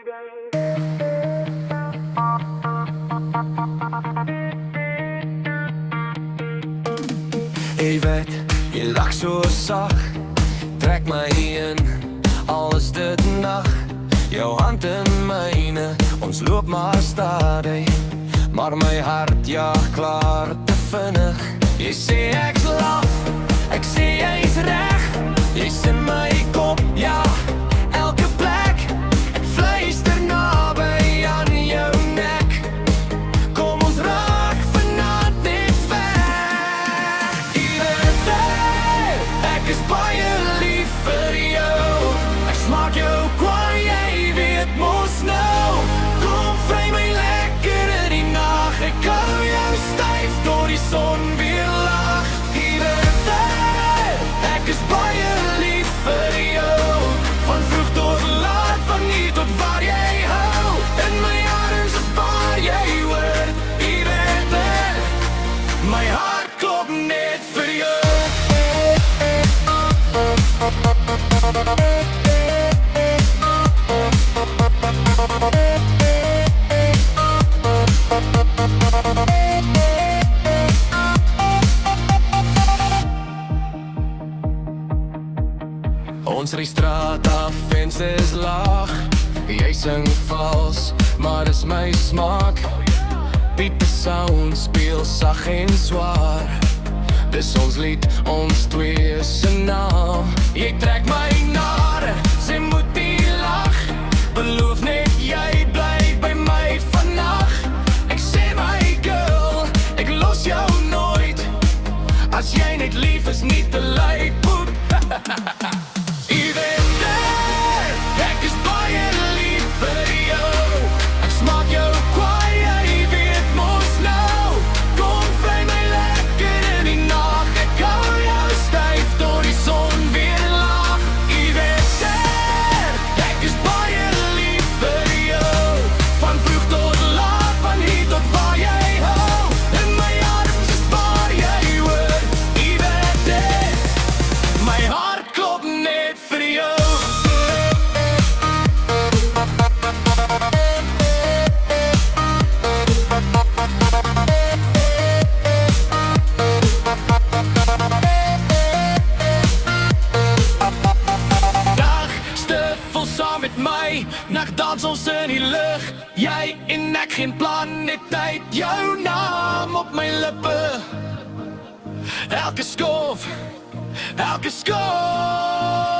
Jy weet, jy lag so sag, trek my in, al is dit nag. Jou hand in myne, ons loop maar stadig, maar my hart jaag klaar te vinnig. Jy sê ek's laf, ek sê jy's reg, jy's in my kop, ja, elke plek. Ek fluister naby aan jou nek, kom ons raak vanaand net weg. Ieder ek is baie lief vir jou, ek smaak jou kwaai, jy weet mos nou. Kom vry my lekker in die nag, ek hou jou styf door die son weer lag. Ieder ek is baie lief vir jou, van vroeg tot laat, van hier tot waar jy hou. In my arms is waar jy hoort. Ieder my hart klop net vir jou. Ons ry straat af, vensters laag, jy sing vals, maar dis my smaak. Beat the sound, speel sag en zwaar, dis ons lied, ons twee se naam. Jy trek my nare, sy moet die lag, beloof net jy bly by my vannacht. Ek sê my girl, ek los jou nooit, as jy net lief is, nie te lui poep. Ek is baie lief vir jou, ek smaak jou kwaai, jy weet mos nou. Kom vry my lekker in die nag, ek hou jou styf door die son weer lag. Ek is baie lief vir jou, van vroeg tot laat, van hier tot waar jy hou. In my arms is waar jy hoort. My hart klop net vir jou. Saam met my, nagdans ons in die lug, jy en ek geen plan, net tyd, jou naam op my lippe. Elke skof, elke skof.